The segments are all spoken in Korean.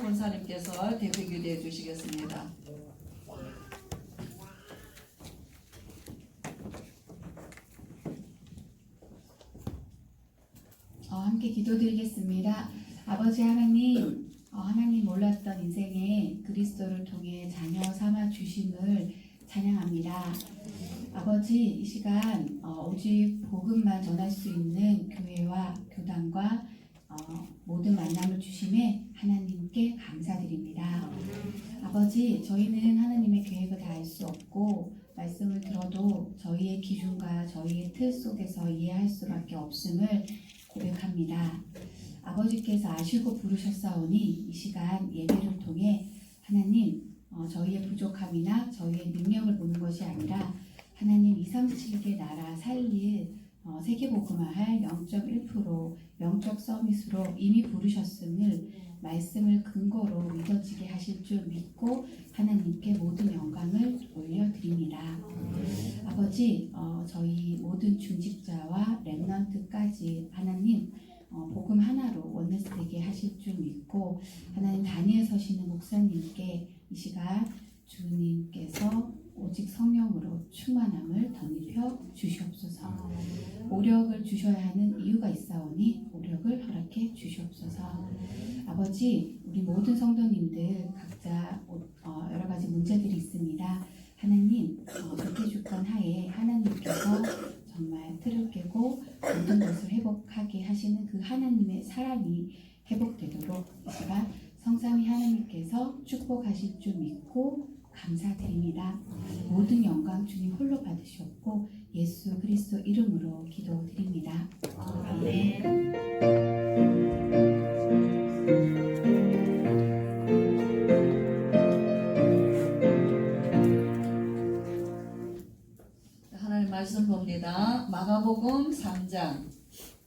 권사님께서 대표 기도해 주시겠습니다. 함께 기도드리겠습니다. 아버지 하나님, 하나님 몰랐던 인생에 그리스도를 통해 자녀 삼아 주심을 찬양합니다. 아버지, 이 시간 오직 복음만 전할 수 있는 교회와 교단과 모든 만남을 주심에 하나님께 감사드립니다. 아버지, 저희는 하나님의 계획을 다 알 수 없고 말씀을 들어도 저희의 기준과 저희의 틀 속에서 이해할 수밖에 없음을 고백합니다. 아버지께서 아시고 부르셨사오니 이 시간 예배를 통해 하나님 저희의 부족함이나 저희의 능력을 보는 것이 아니라 하나님 237개 나라 살릴 세계복음화할 0.1% 영적 서밋으로 이미 부르셨음을 말씀을 근거로 믿어지게 하실 줄 믿고 하나님께 모든 영광을 올려드립니다. 아버지, 저희 모든 중직자와 렘넌트까지 하나님 복음 하나로 원내스 되게 하실 줄 믿고 하나님 단위에 서시는 목사님께 이 시간 주님께서 오직 성령으로 충만함을 덧입혀 주시옵소서. 오력을 주셔야 하는 이유가 있사오니 오력을 허락해 주시옵소서. 아버지, 우리 모든 성도님들 각자 여러 가지 문제들이 있습니다. 하나님, 적대주권 하에 하나님께서 정말 틀을 깨고 모든 것을 회복하게 하시는 그 하나님의 사랑이 회복되도록 이 시간 성삼위 하나님께서 축복하실 줄 믿고 감사드립니다. 모든 영광 주님 홀로 받으셨고 예수 그리스도 이름으로 기도드립니다. 아멘. 하나님 말씀 봅니다. 마가복음 3장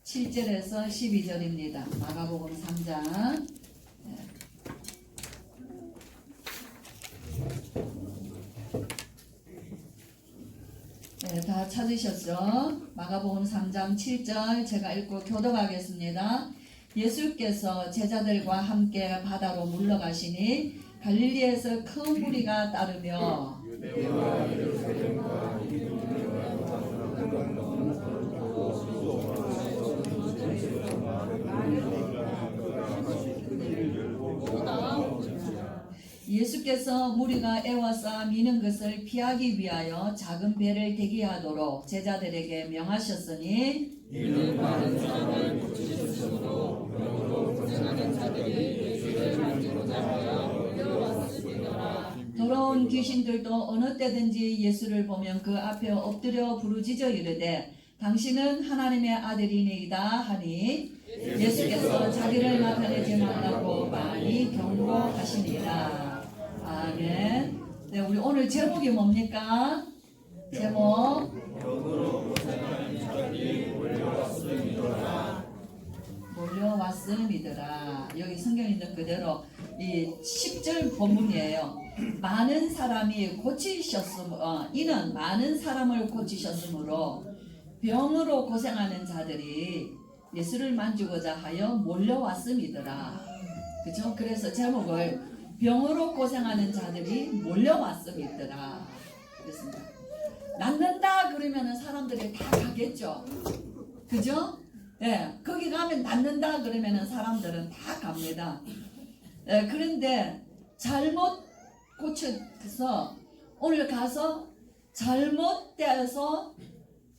7절에서 12절입니다. 마가복음 3장 다 찾으셨죠? 마가복음 3장 7절 제가 읽고 교독하겠습니다. 예수께서 제자들과 함께 바다로 물러가시니 갈릴리에서 큰 무리가 따르며 예수께서 무리가 애워싸 미는 것을 피하기 위하여 작은 배를 대기하도록 제자들에게 명하셨으니 이는 많은 사람을 고치셨으므로 병으로 고생하는 자들이 예수를 만지고자 하여 몰려왔으리더라. 더러운 귀신들도 어느 때든지 예수를 보면 그 앞에 엎드려 부르짖어 이르되 당신은 하나님의 아들이니이다 하니 예수께서 자기를 나타내지 말라고 많이 경고하시니라. 아멘. 네, 우리 오늘 제목이 뭡니까? 제목 그대로 이 10절 본문이에요. 많은 사람이 이는 많은 사람을 고치셨으므로 병으로 고생하는 자들이 예수를 만지고자 하여 몰려왔음이더라. 그죠? 그래서 제목을 병으로 고생하는 자들이 몰려왔음이더라. 그렇습니다. 낫는다 그러면은 사람들이 다 가겠죠. 그죠? 예, 거기 가면 낫는다 그러면은 사람들은 다 갑니다. 예, 그런데 잘못 고쳐서 오늘 가서 잘못돼서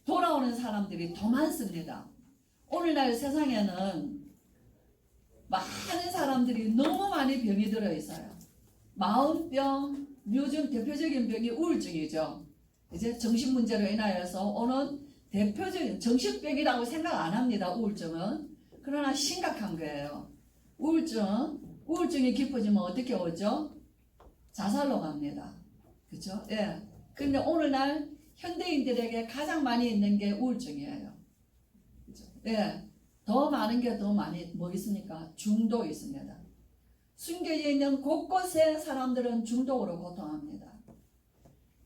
돌아오는 사람들이 더 많습니다. 오늘날 세상에는 많은 사람들이 너무 많이 병이 들어 있어요. 마음병, 요즘 대표적인 병이 우울증이죠. 이제 정신 문제로 인하여서 오는 대표적인 정신병이라고 생각 안 합니다. 우울증은. 그러나 심각한 거예요. 우울증이 깊어지면 어떻게 오죠? 자살로 갑니다. 그렇죠? 예. 근데 오늘날 현대인들에게 가장 많이 있는 게 우울증이에요. 그렇죠? 예. 더 많은 게 더 많이 뭐 있습니까? 중독 있습니다. 숨겨져 있는 곳곳에 사람들은 중독으로 고통합니다.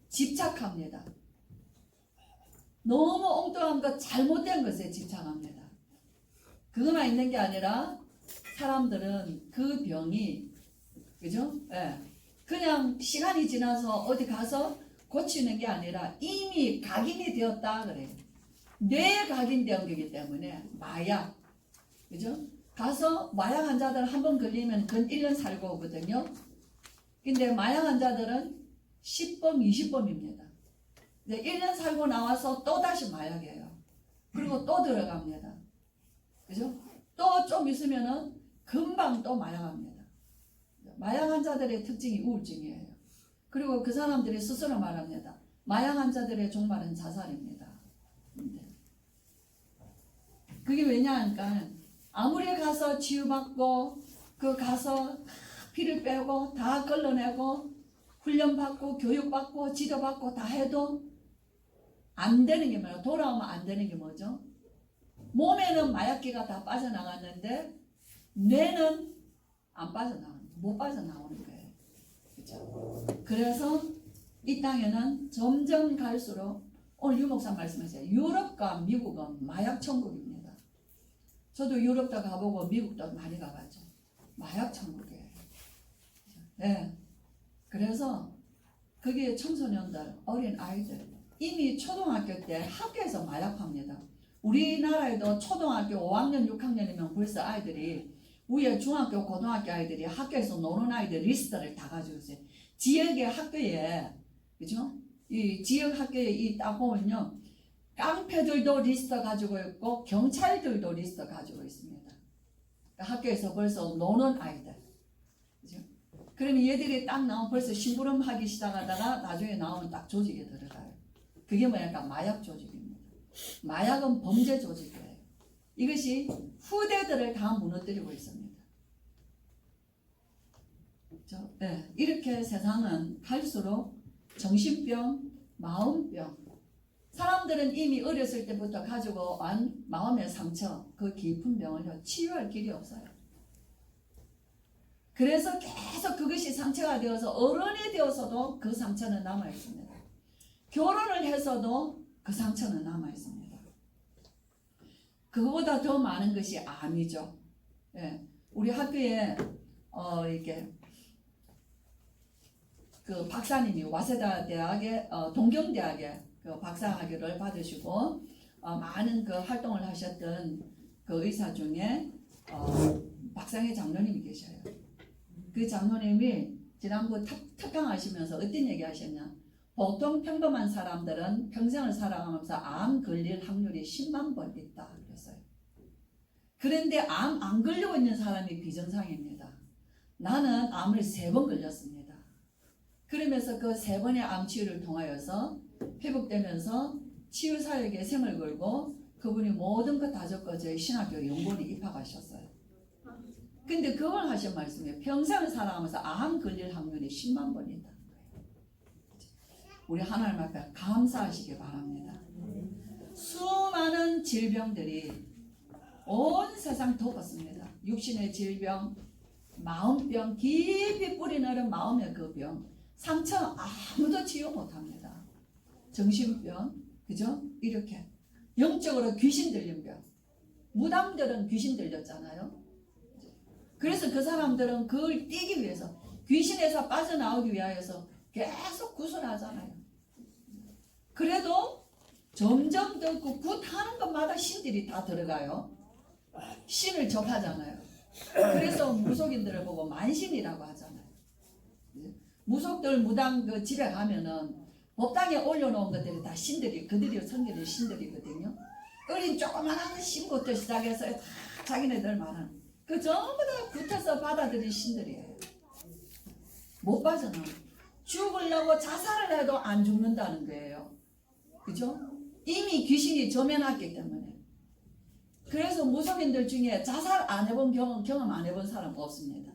집착합니다. 너무 엉뚱한 것, 잘못된 것에 집착합니다. 그것만 있는 게 아니라 사람들은 그 병이, 그죠? 예. 그냥 시간이 지나서 어디 가서 고치는 게 아니라 이미 각인이 되었다 그래요. 뇌에 각인된 거기 때문에 마약, 그죠? 가서 마약 환자들 한 번 걸리면 근 1년 살고 오거든요. 근데 마약 환자들은 10범, 20범입니다. 1년 살고 나와서 또 다시 마약이에요. 그리고 또 들어갑니다. 그죠? 또 좀 있으면은 금방 또 마약합니다. 마약 환자들의 특징이 우울증이에요. 그리고 그 사람들이 스스로 말합니다. 마약 환자들의 종말은 자살입니다. 그게 왜냐하니까 아무리 가서 치유받고 그 가서 피를 빼고 다 걸러내고 훈련받고 교육받고 지도받고 다 해도 안 되는 게 뭐예요? 돌아오면 안 되는 게 뭐죠? 몸에는 마약기가 다 빠져나갔는데 뇌는 안 빠져나가는, 못 빠져나오는 거예요. 그렇죠? 그래서 이 땅에는 점점 갈수록 오늘 유 목사 말씀하세요. 유럽과 미국은 마약 천국입니다. 저도 유럽도 가보고 미국도 많이 가봤죠. 마약 천국이에요. 네. 그래서 거기에 청소년들, 어린 아이들 이미 초등학교 때 학교에서 마약 팝니다. 우리나라에도 초등학교 5학년, 6학년이면 벌써 아이들이 위에 중학교, 고등학교 아이들이 학교에서 노는 아이들 리스트를 다 가지고 있어요. 지역의 학교에, 그죠? 이 지역 학교에 이 딱 보면요. 깡패들도 리스트 가지고 있고 경찰들도 리스트 가지고 있습니다. 학교에서 벌써 노는 아이들. 그죠? 그러면 얘들이 딱 나오면 벌써 심부름하기 시작하다가 나중에 나오면 딱 조직에 들어가요. 그게 뭐냐면 마약 조직입니다. 마약은 범죄 조직이에요. 이것이 후대들을 다 무너뜨리고 있습니다. 그렇죠? 네, 이렇게 세상은 갈수록 정신병, 마음병, 사람들은 이미 어렸을 때부터 가지고 온 마음의 상처, 그 깊은 병을 치유할 길이 없어요. 그래서 계속 그것이 상처가 되어서 어른이 되어서도 그 상처는 남아있습니다. 결혼을 해서도 그 상처는 남아있습니다. 그거보다 더 많은 것이 암이죠. 예, 우리 학교에 이렇게 그 박사님이 와세다 대학의 동경대학의 그 박사학위를 받으시고 많은 그 활동을 하셨던 그 의사 중에 박상혜 장로님이 계셔요. 그 장로님이 지난번 특강하시면서 어떤 얘기 하셨냐? 보통 평범한 사람들은 평생을 살아가면서 암 걸릴 확률이 10만 번 있다 그랬어요. 그런데 암 안 걸리고 있는 사람이 비정상입니다. 나는 암을 3번 걸렸습니다. 그러면서 그 3번의 암 치유를 통하여서 회복되면서 치유사역에 생을 걸고 그분이 모든 것 다 적고 저희 신학교 연구원에 입학하셨어요. 근데 그걸 하신 말씀이에요. 평생을 살아가면서 암 걸릴 확률이 10만 번 있다는 거예요. 우리 하나님 앞에 감사하시기 바랍니다. 수많은 질병들이 온 세상 덮었습니다. 육신의 질병, 마음병, 깊이 뿌리 내린 마음의 그 병, 상처 아무도 치유 못합니다. 정신병, 그죠? 이렇게 영적으로 귀신 들린 병. 무당들은 귀신 들렸잖아요. 그래서 그 사람들은 그걸 띄기 위해서, 귀신에서 빠져나오기 위하여서 계속 구슬하잖아요. 그래도 점점 더 그 굿하는 것마다 신들이 다 들어가요. 신을 접하잖아요. 그래서 무속인들을 보고 만신이라고 하잖아요. 무속들 무당 그 집에 가면은 법당에 올려놓은 것들이 다 신들이, 그들이 성결의 신들이거든요. 어린 조그만한 신부터 시작해서 다 자기네들만한 그 전부 다 붙어서 받아들인 신들이에요. 못 빠져나와. 죽으려고 자살을 해도 안 죽는다는 거예요. 그죠? 이미 귀신이 점해놨기 때문에. 그래서 무속인들 중에 자살 안 해본 경험 안 해본 사람 없습니다.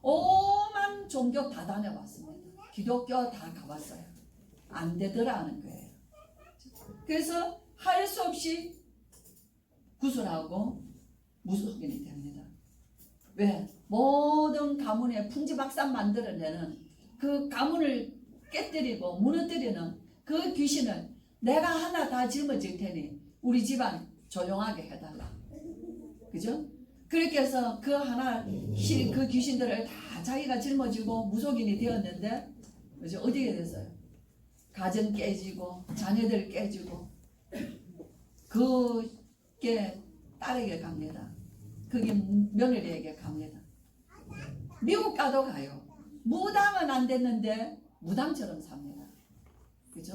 오만 종교 다 다녀봤습니다. 기독교 다 가봤어요. 안 되더라는 거예요. 그래서 할 수 없이 구슬하고 무속인이 됩니다. 왜? 모든 가문의 풍지박산 만들어내는 그 가문을 깨뜨리고 무너뜨리는 그 귀신을 내가 하나 다 짊어질 테니 우리 집안 조용하게 해달라. 그죠? 그렇게 해서 그 하나 그 귀신들을 다 자기가 짊어지고 무속인이 되었는데 그죠? 어디에 됐어요? 가정 깨지고 자녀들 깨지고 그게 딸에게 갑니다. 그게 며느리에게 갑니다. 미국 가도 가요. 무당은 안 됐는데 무당처럼 삽니다. 그죠?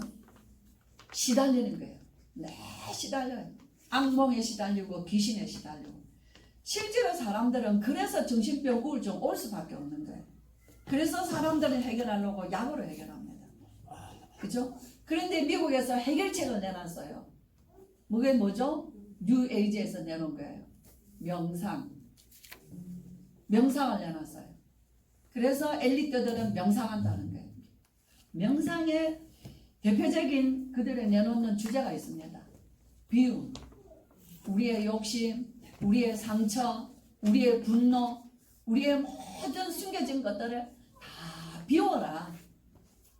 시달리는 거예요. 네, 시달려요. 악몽에 시달리고 귀신에 시달리고. 실제로 사람들은 그래서 정신병 우울증 올 수밖에 없는 거예요. 그래서 사람들은 해결하려고 약으로 해결합니다. 그죠? 그런데 미국에서 해결책을 내놨어요. 그게 뭐죠? 뉴 에이지에서 내놓은 거예요. 명상을 내놨어요. 그래서 엘리트들은 명상한다는 거예요. 명상의 대표적인 그들의 내놓는 주제가 있습니다. 비움, 우리의 욕심, 우리의 상처, 우리의 분노, 우리의 모든 숨겨진 것들을 다 비워라.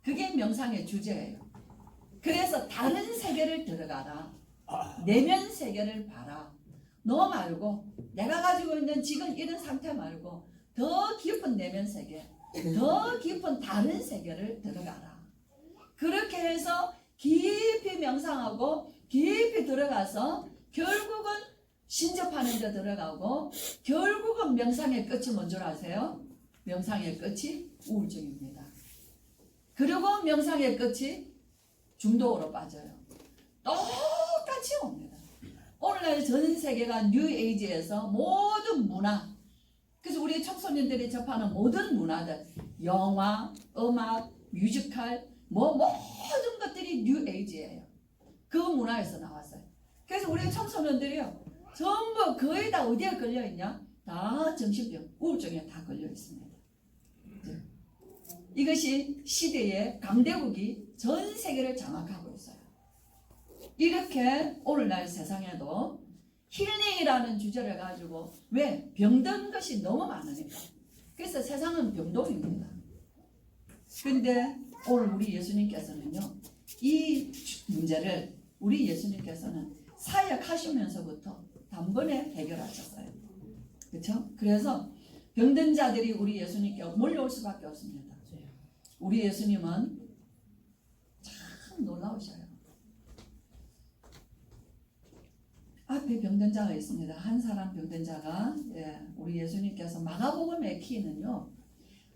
그게 명상의 주제예요. 그래서 다른 세계를 들어가라. 내면 세계를 봐라. 너 말고 내가 가지고 있는 지금 이런 상태 말고 더 깊은 내면 세계, 더 깊은 다른 세계를 들어가라. 그렇게 해서 깊이 명상하고 깊이 들어가서 결국은 신접하는 데 들어가고 결국은 명상의 끝이 뭔 줄 아세요? 명상의 끝이 우울증입니다. 그리고 명상의 끝이 중독으로 빠져요. 똑같이 옵니다. 오늘날 전 세계가 뉴에이지에서 모든 문화, 그래서 우리 청소년들이 접하는 모든 문화들, 영화, 음악, 뮤지컬, 모든 것들이 뉴에이지예요. 그 문화에서 나왔어요. 그래서 우리 청소년들이요, 전부 거의 다 어디에 걸려 있냐? 다 정신병, 우울증에 다 걸려 있습니다. 이것이 시대의 강대국이 전 세계를 장악하고 있어요. 이렇게 오늘날 세상에도 힐링이라는 주제를 가지고, 왜? 병든 것이 너무 많으니까. 그래서 세상은 병동입니다. 그런데 오늘 우리 예수님께서는요, 이 문제를 우리 예수님께서는 사역하시면서부터 단번에 해결하셨어요. 그렇죠? 그래서 병든 자들이 우리 예수님께 몰려올 수밖에 없습니다. 우리 예수님은 참 놀라우셔요. 앞에 병든 자가 있습니다. 한 사람 병든 자가, 우리 예수님께서 마가복음의 키는요,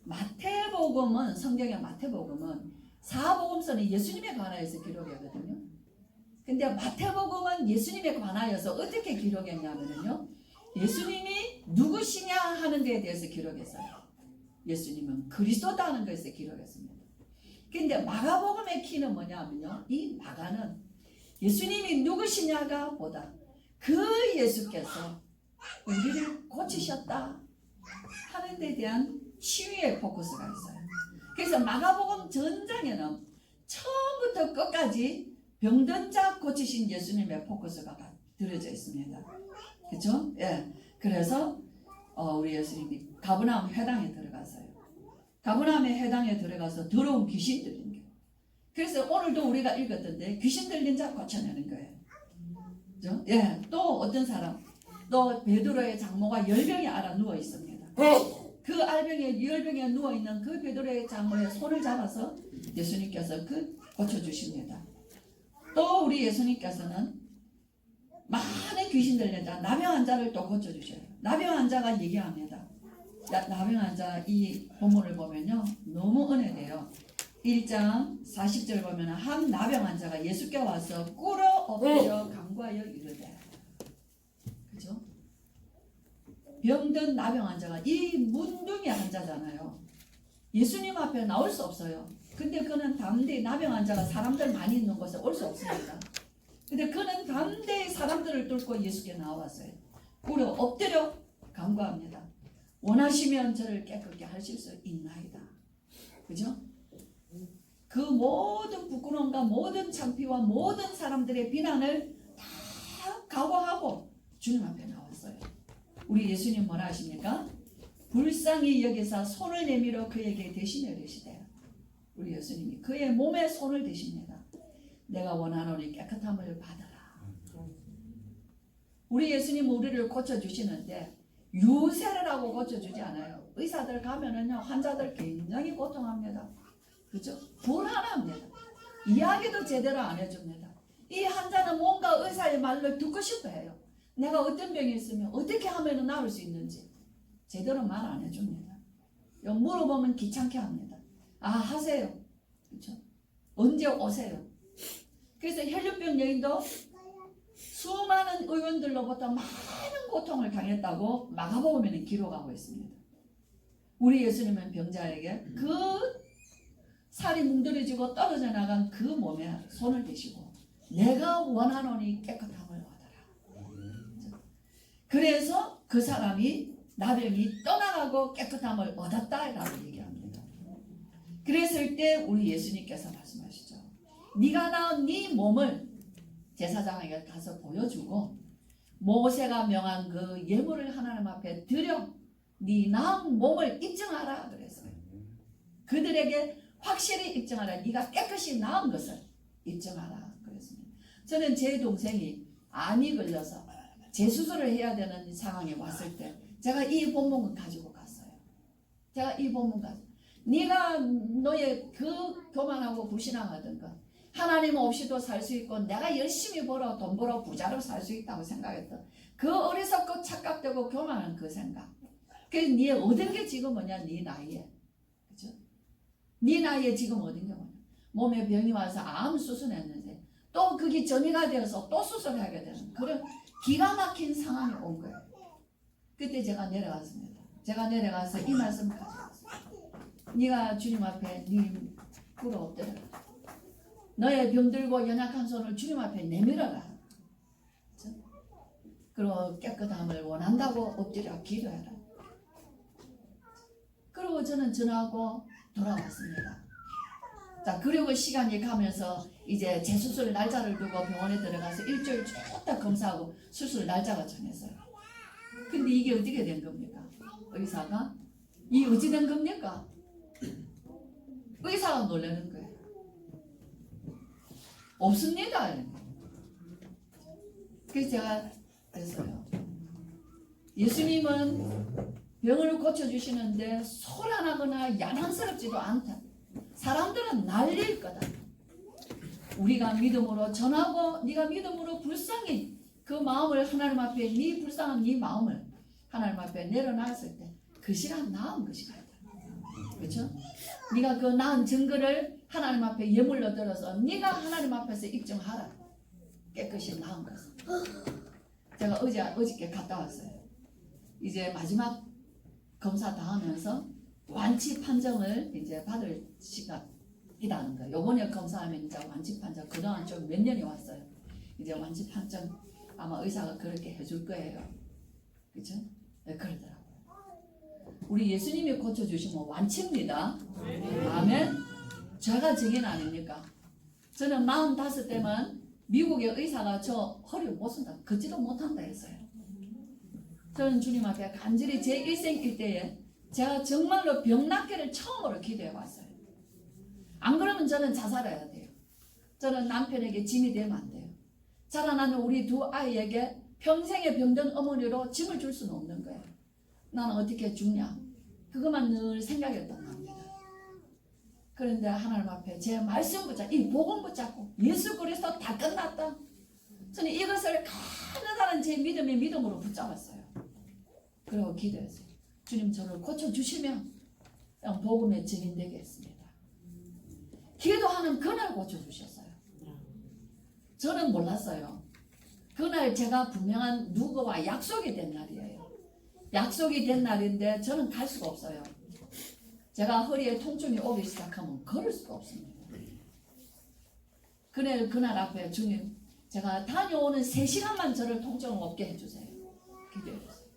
마태복음은, 성경의 마태복음은 사복음서는 예수님에 관하여서 기록하거든요. 근데 마태복음은 예수님에 관하여서 어떻게 기록했냐면요, 예수님이 누구시냐 하는 데에 대해서 기록했어요. 예수님은 그리스도다는 것에 기록했습니다. 근데 마가복음의 키는 뭐냐면요, 이 마가는 예수님이 누구시냐가 보다 그 예수께서 우리를 고치셨다 하는 데 대한 치유의 포커스가 있어요. 그래서 마가복음 전장에는 처음부터 끝까지 병든 자 고치신 예수님의 포커스가 들어져 있습니다. 그렇죠? 예. 그래서 우리 예수님이 가버나움 회당에 들어갔어요. 가버나움의 회당에 들어가서 더러운 귀신 들린 거예요. 그래서 오늘도 우리가 읽었던데 귀신 들린 자 고쳐내는 거예요. 그죠? 예, 또 어떤 사람, 또 베드로의 장모가 열병에 앓아 누워 있습니다. 그 열병에 누워 있는 그 베드로의 장모의 손을 잡아서 예수님께서 고쳐 주십니다. 또 우리 예수님께서는 많은 귀신 들린 자, 나병 환자를 또 고쳐 주셔요. 나병 환자가 얘기합니다. 나병 환자 이 본문을 보면요, 너무 은혜돼요. 1장 40절 보면 한 나병 환자가 예수께 와서 꿇어 엎드려 간구하여 이르되, 그죠? 병든 나병 환자가 이 문둥이 환자잖아요. 예수님 앞에 나올 수 없어요. 근데 그는 담대히, 나병 환자가 사람들 많이 있는 곳에 올 수 없습니다. 근데 그는 담대히 사람들을 뚫고 예수께 나왔어요. 꿇어 엎드려 간구합니다. 원하시면 저를 깨끗게 하실 수 있나이다. 그죠? 그 모든 부끄러움과 모든 창피와 모든 사람들의 비난을 다 각오하고 주님 앞에 나왔어요. 우리 예수님 뭐라 하십니까? 불쌍히 여기사 손을 내밀어 그에게 대시며 이르시되, 우리 예수님이 그의 몸에 손을 대십니다. 내가 원하노니 깨끗함을 받아라. 우리 예수님 우리를 고쳐주시는데 유세를 하고 고쳐주지 않아요. 의사들 가면은요, 환자들 굉장히 고통합니다. 그죠? 불안합니다. 이야기도 제대로 안 해줍니다. 이 환자는 뭔가 의사의 말을 듣고 싶어 해요. 내가 어떤 병이 있으면 어떻게 하면 나을 수 있는지 제대로 말 안 해줍니다. 물어보면 귀찮게 합니다. 하세요. 그렇죠? 언제 오세요? 그래서 혈류병 여인도 수많은 의원들로부터 많은 고통을 당했다고 마가복음에는 기록하고 있습니다. 우리 예수님은 병자에게 그 살이 뭉드러지고 떨어져 나간 그 몸에 손을 대시고 내가 원하노니 깨끗함을 얻어라. 그래서 그 사람이 나병이 떠나가고 깨끗함을 얻었다라고 얘기합니다. 그랬을 때 우리 예수님께서 말씀하시죠. 네가 낳은 네 몸을 제사장에게 가서 보여주고 모세가 명한 그 예물을 하나님 앞에 드려 네 낳은 몸을 입증하라 그랬어요. 그들에게 확실히 입증하라. 네가 깨끗이 낳은 것을 입증하라 그랬습니다. 저는 제 동생이 암이 걸려서 재수술을 해야 되는 상황에 왔을 때 제가 이 본문을 가지고 갔어요. 제가 이 본문 가지고, 네가 너의 그 교만하고 불신앙하던 것, 하나님 없이도 살 수 있고 내가 열심히 벌어 돈 벌어 부자로 살 수 있다고 생각했던 그 어리석고 착각되고 교만한 그 생각, 그래서 네 얻은 게 지금 뭐냐? 네 나이에, 그죠? 네 나이에 지금 얻은 게 뭐냐? 몸에 병이 와서 암 수술했는데 또 그게 전이가 되어서 또 수술하게 되는 그런 기가 막힌 상황이 온 거예요. 그때 제가 내려갔습니다. 제가 내려가서 이 말씀을 가져왔어요. 네가 주님 앞에 네 꿇어 엎드려라. 너의 병들고 연약한 손을 주님 앞에 내밀어라. 그렇죠? 그리고 깨끗함을 원한다고 엎드려 기도해라. 그리고 저는 전화하고 돌아왔습니다. 자, 그리고 시간이 가면서 이제 재수술 날짜를 두고 병원에 들어가서 일주일 쭉 다 검사하고 수술 날짜가 정했어요. 근데 이게 어떻게 된 겁니까? 의사가? 이 어찌 된 겁니까? 의사가 놀라는 거예요. 없습니다. 그래서 제가 그랬어요. 예수님은 병을 고쳐주시는데 소란하거나 야만스럽지도 않다. 사람들은 난리일 거다. 우리가 믿음으로 전하고 네가 믿음으로 불쌍히 그 마음을 하나님 앞에 네 불쌍한 네 마음을 하나님 앞에 내려놨을 때 그 시간 나은 것이다. 그렇죠? 네가 그 나은 증거를 하나님 앞에 예물로 들어서 네가 하나님 앞에서 입증하라. 깨끗이 나은 것을. 제가 어저께 갔다 왔어요. 이제 마지막 검사 다 하면서 완치 판정을 이제 받을 시간이라는 거예요. 요번에 검사하면 이제 완치 판정, 그동안 좀 몇 년이 왔어요. 이제 완치 판정 아마 의사가 그렇게 해줄 거예요. 그렇죠? 네, 그러더라고요. 우리 예수님이 고쳐주시면 완치입니다. 아멘. 제가 증인 아닙니까? 저는 45 때면 미국의 의사가 저 허리 못 쓴다, 걷지도 못한다 했어요. 저는 주님 앞에 간절히 제 일생 일대에 제가 정말로 병 낫기를 처음으로 기도해 봤어요. 안 그러면 저는 자살해야 돼요. 저는 남편에게 짐이 되면 안 돼요. 자라나는 우리 두 아이에게 평생에 병든 어머니로 짐을 줄 수는 없는 거예요. 나는 어떻게 죽냐? 그것만 늘 생각했던 겁니다. 그런데 하나님 앞에 제 말씀 붙잡고 이 복음 붙잡고 예수 그리스도 다 끝났다. 저는 이것을 가느다란 제 믿음의 믿음으로 붙잡았어요. 그리고 기도했어요. 주님 저를 고쳐주시면 복음의 증인 되겠습니다. 기도하는 그날 고쳐주셨어요. 저는 몰랐어요. 그날 제가 분명한 누구와 약속이 된 날이에요. 약속이 된 날인데 저는 갈 수가 없어요. 제가 허리에 통증이 오기 시작하면 걸을 수가 없습니다. 그날 앞에 주님 제가 다녀오는 3시간만 저를 통증을 없게 해주세요. 기도해주세요.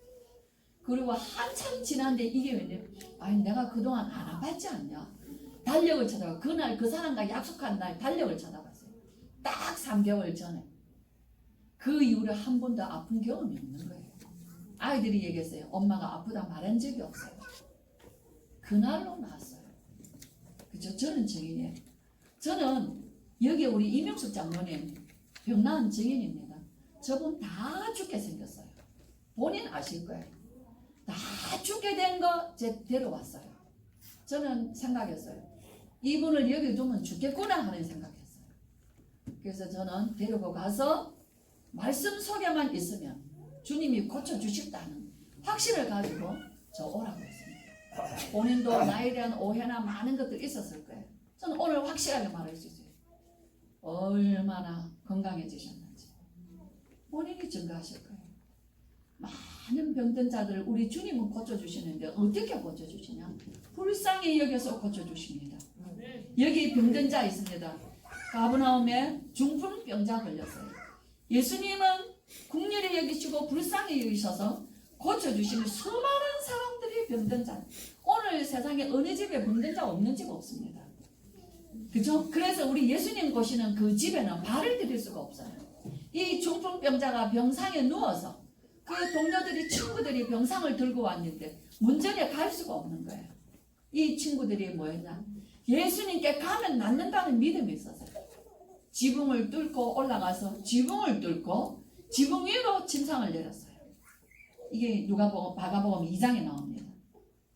그리고 한참 지났는데 이게 웬일? 아니 내가 그동안 안 아팠지 않냐? 달력을 찾아봐. 그날 그 사람과 약속한 날 달력을 찾아봤어요. 딱 3개월 전에. 그 이후로 한 번도 아픈 경험이 없는 거예요. 아이들이 얘기했어요. 엄마가 아프다 말한 적이 없어요. 그날로 나왔어요. 그죠? 저는 증인이에요. 저는 여기 우리 이명숙 장로님 병 나은 증인입니다. 저분 다 죽게 생겼어요. 본인 아실 거예요. 다 죽게 된 거 제 데려왔어요. 저는 생각했어요. 이분을 여기 두면 죽겠구나 하는 생각했어요. 그래서 저는 데리고 가서 말씀 속에만 있으면 주님이 고쳐주실다는 확신을 가지고 저 오라고 했습니다. 본인도 나에 대한 오해나 많은 것들이 있었을 거예요. 저는 오늘 확실하게 말할 수 있어요. 얼마나 건강해지셨는지 본인이 증거하실 거예요. 많은 병든 자들 우리 주님은 고쳐주시는데 어떻게 고쳐주시냐? 불쌍히 여겨서 고쳐주십니다. 여기 병든 자 있습니다. 가버나움에 중풍병자 걸렸어요. 예수님은 긍휼히 여기시고 불쌍히 여기셔서 고쳐주시는 수많은 사람들이 병든 자. 오늘 세상에 어느 집에 병든 자 없는 집 없습니다. 그죠? 그래서 우리 예수님 보시는 그 집에는 발을 들일 수가 없어요. 이 중풍병자가 병상에 누워서 그 동료들이 친구들이 병상을 들고 왔는데 문전에 갈 수가 없는 거예요. 이 친구들이 뭐였냐? 예수님께 가면 낫는다는 믿음이 있었어요. 지붕을 뚫고 올라가서 지붕을 뚫고 지붕 위로 침상을 내렸어요. 이게 누가복음 마가복음 2장에 나옵니다.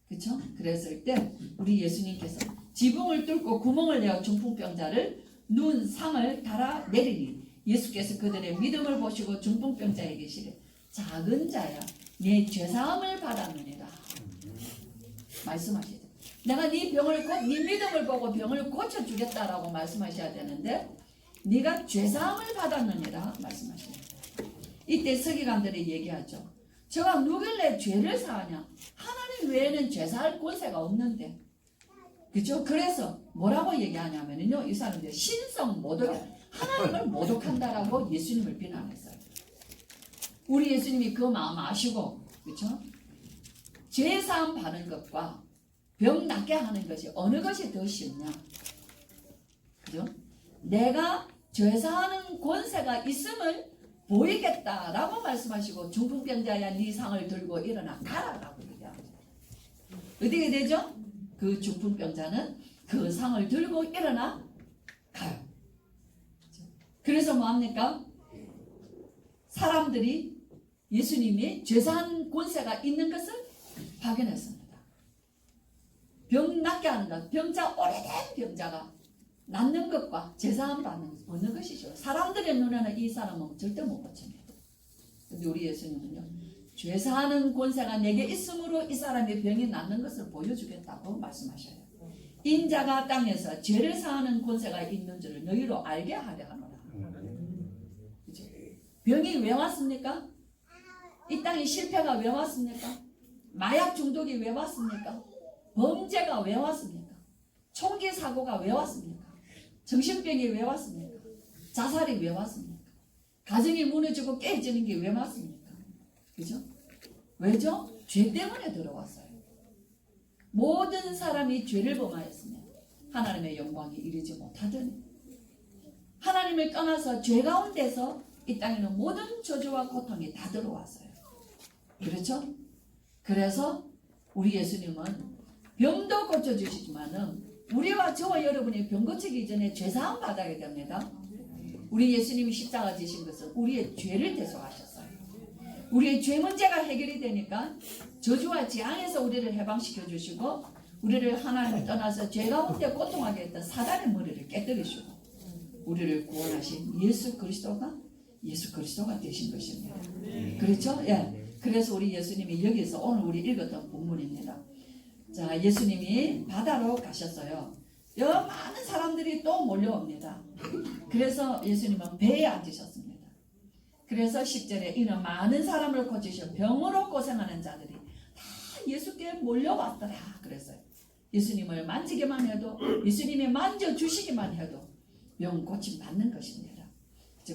그렇죠? 그랬을 때 우리 예수님께서 지붕을 뚫고 구멍을 내어 중풍병자를 눈 상을 달아 내리니 예수께서 그들의 믿음을 보시고 중풍병자에게 이르시되 작은 자야 내 죄사함을 받았느니라 말씀하시죠. 내가 네 병을 네 믿음을 보고 병을 고쳐주겠다라고 말씀하셔야 되는데 네가 죄사함을 받았느니라 말씀하십니다. 이때 서기관들이 얘기하죠. 저가 누길래 죄를 사하냐? 하나님 외에는 죄사할 권세가 없는데. 그죠? 그래서 뭐라고 얘기하냐면요. 이 사람들 신성 모독, 하나님을 모독한다라고 예수님을 비난했어요. 우리 예수님이 그 마음 아시고, 그죠? 죄사함 받는 것과 병 낫게 하는 것이 어느 것이 더 쉽냐? 그죠? 내가 죄사하는 권세가 있음을 보이겠다라고 말씀하시고 중풍병자야 네 상을 들고 일어나 가라라고 얘기합니다. 어떻게 되죠? 그 중풍병자는 그 상을 들고 일어나 가요. 그래서 뭐합니까? 사람들이 예수님이 죄사한 권세가 있는 것을 확인했습니다. 병 낫게 하는 것, 병자 오래된 병자가 낫는 것과 제사함 받는 것 어느 것이죠? 사람들의 눈에는 이 사람은 절대 못 고칩니다. 근데 우리 예수님은요, 죄사하는 권세가 내게 있으므로 이 사람의 병이 낫는 것을 보여주겠다고 말씀하셔요. 인자가 땅에서 죄를 사하는 권세가 있는 줄을 너희로 알게 하려 하노라. 그죠? 병이 왜 왔습니까? 이 땅에 실패가 왜 왔습니까? 마약 중독이 왜 왔습니까? 범죄가 왜 왔습니까? 총기 사고가 왜 왔습니까? 정신병이 왜 왔습니까? 자살이 왜 왔습니까? 가정이 무너지고 깨지는 게 왜 왔습니까? 그죠? 왜죠? 죄 때문에 들어왔어요. 모든 사람이 죄를 범하였으면 하나님의 영광이 이르지 못하더니 하나님을 떠나서 죄 가운데서 이 땅에는 모든 저주와 고통이 다 들어왔어요. 그렇죠? 그래서 우리 예수님은 병도 고쳐주시지만은 우리와 저와 여러분이 병 고치기 전에 죄사함 받아야 됩니다. 우리 예수님이 십자가 지신 것은 우리의 죄를 대속하셨어요. 우리의 죄 문제가 해결이 되니까 저주와 재앙에서 우리를 해방시켜 주시고 우리를 하나님을 떠나서 죄 가운데 고통하게 했던 사단의 머리를 깨뜨리시고 우리를 구원하신 예수 그리스도가 되신 것입니다. 그렇죠? 예. 그래서 우리 예수님이 여기서 오늘 우리 읽었던 본문입니다. 자, 예수님이 바다로 가셨어요. 여러 많은 사람들이 또 몰려옵니다. 그래서 예수님은 배에 앉으셨습니다. 그래서 10절에 이는 많은 사람을 고치셔 병으로 고생하는 자들이 다 예수께 몰려왔더라 그랬어요. 예수님을 만지기만 해도 예수님이 만져주시기만 해도 병 고침 받는 것입니다.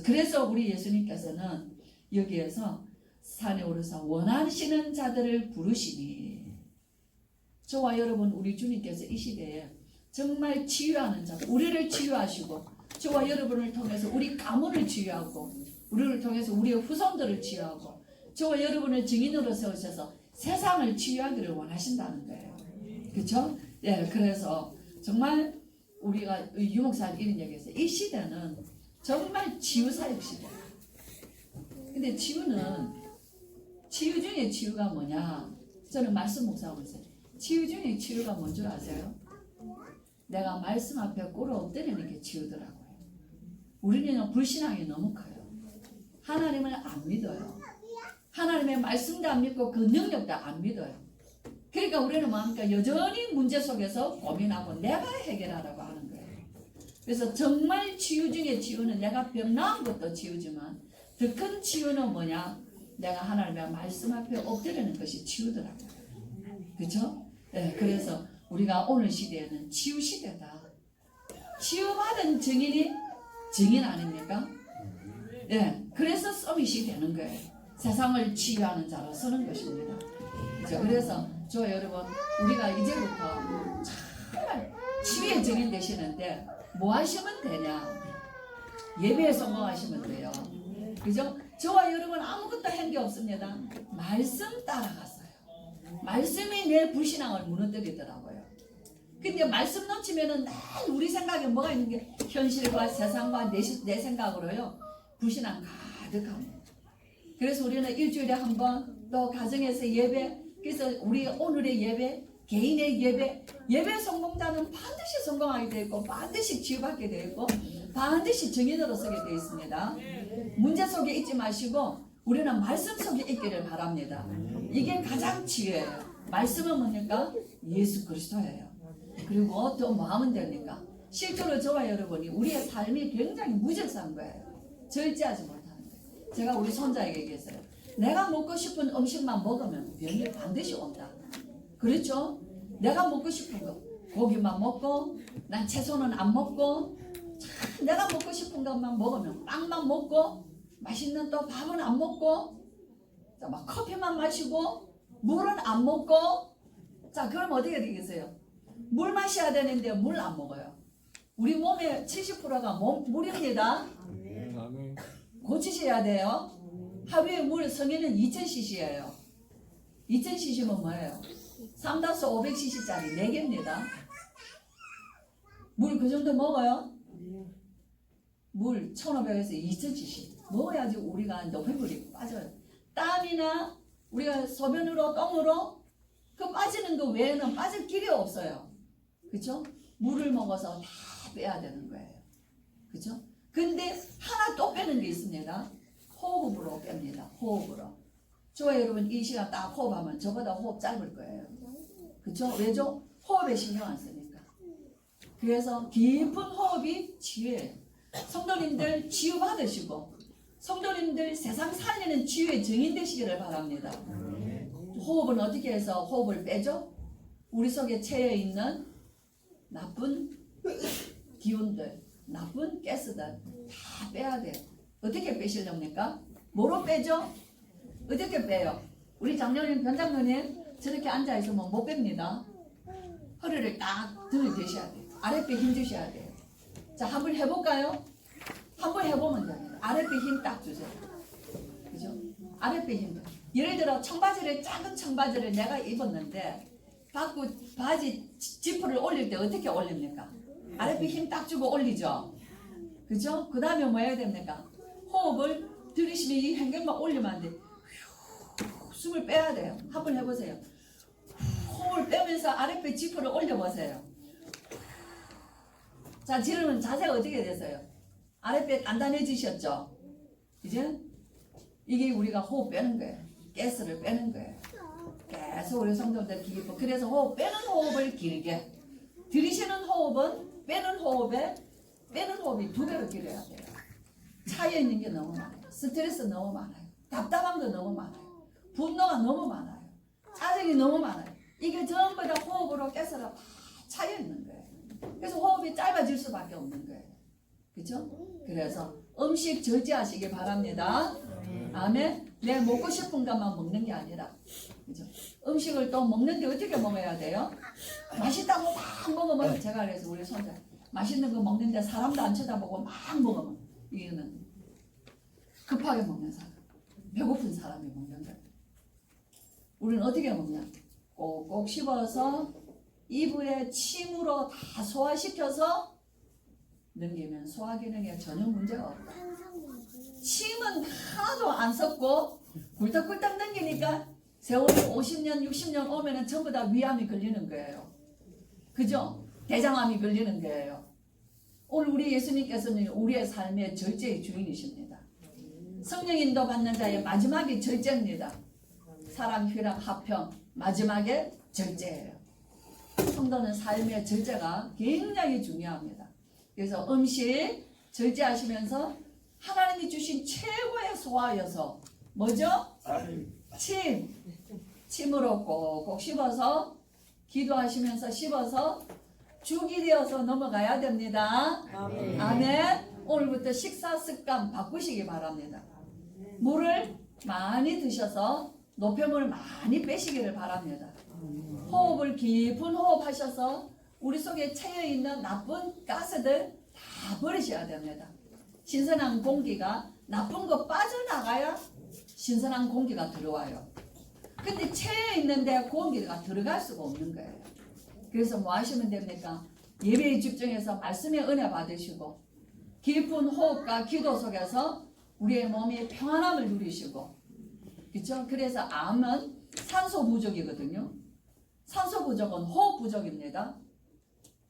그래서 우리 예수님께서는 여기에서 산에 오르사 원하시는 자들을 부르시니 저와 여러분 우리 주님께서 이 시대에 정말 치유하는 자 우리를 치유하시고 저와 여러분을 통해서 우리 가문을 치유하고 우리를 통해서 우리의 후손들을 치유하고 저와 여러분을 증인으로 세우셔서 세상을 치유하기를 원하신다는 거예요. 그렇죠? 예, 그래서 정말 우리가 유목사님 이런 얘기했어요. 이 시대는 정말 치유 사역 시대예요. 근데 치유 중에 치유가 뭐냐? 저는 말씀 목사하고 있어요. 치유 중에 치유가 뭔 줄 아세요? 내가 말씀 앞에 꿇어 엎드리는 게 치유더라고요. 우리는 불신앙이 너무 커요. 하나님을 안 믿어요. 하나님의 말씀도 안 믿고 그 능력도 안 믿어요. 그러니까 우리는 뭐합니까? 여전히 문제 속에서 고민하고 내가 해결하라고 하는 거예요. 그래서 정말 치유 중에 치유는 내가 병 나은 것도 치유지만 더 큰 치유는 뭐냐? 내가 하나님의 말씀 앞에 엎드리는 것이 치유더라고요. 그렇죠? 네, 그래서 우리가 오늘 시대에는 치유 시대다. 치유받은 증인이 증인 아닙니까? 네, 그래서 서밋이 되는 거예요. 세상을 치유하는 자로 서는 것입니다. 그래서 저 여러분 우리가 이제부터 정말 치유의 증인 되시는데 뭐 하시면 되냐? 예배에 성공하시면 돼요. 그죠? 저와 여러분 아무것도 한 게 없습니다. 말씀 따라갔어요. 말씀이 내 불신앙을 무너뜨리더라고요. 근데 말씀 놓치면은 늘 우리 생각에 뭐가 있는 게 현실과 세상과 내 생각으로요. 불신앙 가득합니다. 그래서 우리는 일주일에 한 번 또 가정에서 예배 그래서 우리 오늘의 예배 개인의 예배 성공자는 반드시 성공하게 되어 있고 반드시 치유받게 되어 있고 반드시 증인으로 서게 되어 있습니다. 문제 속에 있지 마시고 우리는 말씀 속에 있기를 바랍니다. 이게 가장 치유예요. 말씀은 뭡니까? 예수 그리스도예요. 그리고 또 뭐 하면 됩니까? 실제로 저와 여러분이 우리의 삶이 굉장히 무질서한 거예요. 절제하지 못하는 거예요. 제가 우리 손자에게 얘기했어요. 내가 먹고 싶은 음식만 먹으면 병이 반드시 온다. 그렇죠? 내가 먹고 싶은 거 고기만 먹고 난 채소는 안 먹고 내가 먹고 싶은 것만 먹으면 빵만 먹고 맛있는 또 밥은 안 먹고 자, 막 커피만 마시고 물은 안 먹고 자 그럼 어떻게 되겠어요? 물 마셔야 되는데 물 안 먹어요. 우리 몸의 70%가 물입니다. 고치셔야 돼요. 하루에 물 성인은 2000cc예요. 2000cc면 뭐예요? 3-500cc짜리 4개입니다. 물 그 정도 먹어요? 물 1500에서 2000cc 먹어야지 우리가 노폐물이 빠져요. 땀이나 우리가 소변으로 똥으로 그 빠지는 거 외에는 빠질 길이 없어요. 그렇죠? 물을 먹어서 다 빼야 되는 거예요. 그렇죠? 근데 하나 또 빼는 게 있습니다. 호흡으로 뺍니다. 호흡으로. 저와 여러분 이 시간 딱 호흡하면 저보다 호흡 짧을 거예요. 그렇죠? 왜죠? 호흡에 신경 안 쓰니까. 그래서 깊은 호흡이 치유예요. 성도님들 치유 받으시고 성도님들 세상 살리는 치유의 증인 되시기를 바랍니다. 호흡은 어떻게 해서 호흡을 빼죠? 우리 속에 채여 있는 나쁜 기운들, 나쁜 가스들 다 빼야 돼요. 어떻게 빼시렵니까? 뭐로 빼죠? 어떻게 빼요? 우리 장로님, 변장로님 저렇게 앉아있으면 못 뺍니다. 허리를 딱 들이대셔야 돼요. 아랫배 힘 주셔야 돼요. 자, 한번 해볼까요? 한번 해보면 됩니다. 아랫배 힘 딱 주세요. 그죠? 아랫배 힘. 예를 들어 청바지를 작은 청바지를 내가 입었는데 받고 바지 지퍼를 올릴 때 어떻게 올립니까? 아랫배 힘 딱 주고 올리죠. 그죠? 그 다음에 뭐 해야 됩니까? 호흡을 들이쉬면 이 hen경만 올리면 안 돼. 휴, 숨을 빼야 돼요. 한번 해보세요. 호흡을 빼면서 아랫배 지퍼를 올려보세요. 자, 지금은 자세가 어떻게 되세요? 아랫배 단단해지셨죠? 이제 이게 우리가 호흡 빼는 거예요. 가스를 빼는 거예요. 계속 우리 성도들 깊어. 그래서 호흡 빼는 호흡을 길게, 들이쉬는 호흡은 빼는 호흡이 2배로 길어야 돼요. 차여 있는 게 너무 많아요. 스트레스 너무 많아요. 답답함도 너무 많아요. 분노가 너무 많아요. 짜증이 너무 많아요. 이게 전부 다 호흡으로 가스가 다 차여 있는 거예요. 그래서 호흡이 짧아질 수밖에 없는 거예요. 그렇죠? 그래서 음식 절제하시기 바랍니다. 아멘. 내 먹고 싶은 것만 먹는 게 아니라, 그죠? 음식을 또 먹는데 어떻게 먹어야 돼요? 맛있다고 막 먹으면, 제가 그래서 우리 손자 맛있는 거 먹는데 사람도 안 쳐다보고 막 먹으면 이거는 급하게 먹는 사람, 배고픈 사람이 먹는 거예요. 우리는 어떻게 먹냐? 꼭꼭 씹어서 이부에 침으로 다 소화시켜서 넘기면 소화 기능에 전혀 문제가 없다. 침은 하나도 안 섞고 굴떡굴떡 넘기니까 세월이 50년, 60년 오면은 전부 다 위암이 걸리는 거예요. 그죠? 대장암이 걸리는 거예요. 오늘 우리 예수님께서는 우리의 삶의 절제의 주인이십니다. 성령인도 받는 자의 마지막이 절제입니다. 사랑, 희락, 화평, 마지막에 절제예요. 성도는 삶의 절제가 굉장히 중요합니다. 그래서 음식 절제하시면서 하나님이 주신 최고의 소화여서 뭐죠? 침으로 꼭꼭 씹어서 기도하시면서 씹어서 죽이 되어서 넘어가야 됩니다. 아멘. 오늘부터 식사 습관 바꾸시기 바랍니다. 물을 많이 드셔서 노폐물을 많이 빼시기를 바랍니다. 호흡을 깊은 호흡하셔서 우리 속에 차여있는 나쁜 가스들 다 버리셔야 됩니다. 신선한 공기가, 나쁜 거 빠져나가야 신선한 공기가 들어와요. 근데 체에 있는데 공기가 들어갈 수가 없는 거예요. 그래서 뭐 하시면 됩니까? 예배에 집중해서 말씀의 은혜 받으시고 깊은 호흡과 기도 속에서 우리의 몸이 평안함을 누리시고, 그렇죠? 그래서 암은 산소 부족이거든요. 산소 부족은 호흡 부족입니다.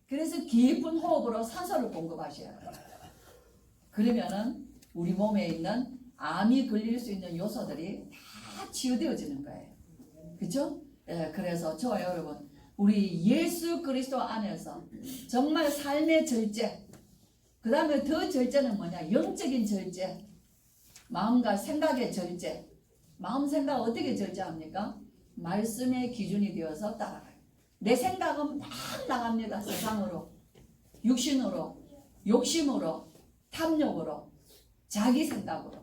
그래서 깊은 호흡으로 산소를 공급하셔야 돼요. 그러면은 우리 몸에 있는 암이 걸릴 수 있는 요소들이 다 치유되어지는 거예요. 그렇죠? 예, 그래서 저와 여러분, 우리 예수 그리스도 안에서 정말 삶의 절제, 그 다음에 더 절제는 뭐냐? 영적인 절제, 마음과 생각의 절제. 마음 생각 어떻게 절제합니까? 말씀의 기준이 되어서 따라가요. 내 생각은 막 나갑니다. 세상으로, 육신으로, 욕심으로, 탐욕으로, 자기 생각으로.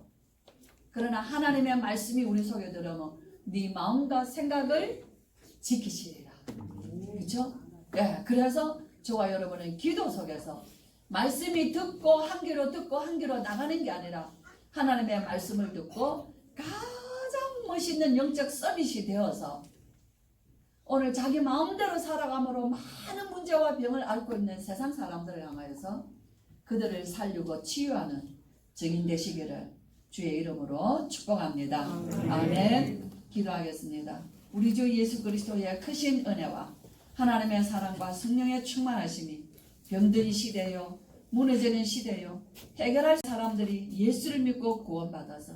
그러나 하나님의 말씀이 우리 속에 들어오면 네 마음과 생각을 지키시리라. 그렇죠? 예, 그래서 저와 여러분은 기도 속에서 말씀이 듣고 한 귀로 듣고 한 귀로 나가는 게 아니라 하나님의 말씀을 듣고 가장 멋있는 영적 서밋이 되어서 오늘 자기 마음대로 살아감으로 많은 문제와 병을 앓고 있는 세상 사람들을 향하여서 그들을 살리고 치유하는 증인 되시기를 주의 이름으로 축복합니다. 아멘. 기도하겠습니다. 우리 주 예수 그리스도의 크신 은혜와 하나님의 사랑과 성령의 충만하심이 병든 시대요, 무너지는 시대요, 해결할 사람들이 예수를 믿고 구원받아서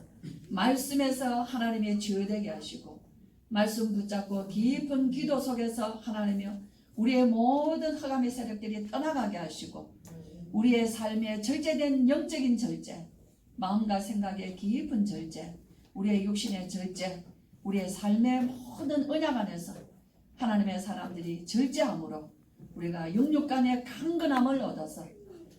말씀에서 하나님의 치유되게 하시고 말씀 붙잡고 깊은 기도 속에서 하나님이여 우리의 모든 흑암의 세력들이 떠나가게 하시고 우리의 삶에 절제된 영적인 절제, 마음과 생각의 깊은 절제, 우리의 육신의 절제, 우리의 삶의 모든 언약 안에서 하나님의 사람들이 절제함으로 우리가 영육간의 강건함을 얻어서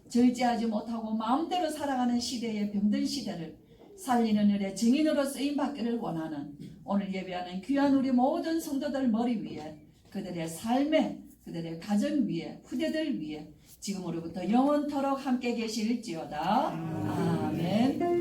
절제하지 못하고 마음대로 살아가는 시대의 병든 시대를 살리는 일에 증인으로 쓰임받기를 원하는 오늘 예배하는 귀한 우리 모든 성도들 머리 위에 그들의 삶에 그들의 가정 위에 후대들 위에 지금으로부터 영원토록 함께 계실지어다. 아멘.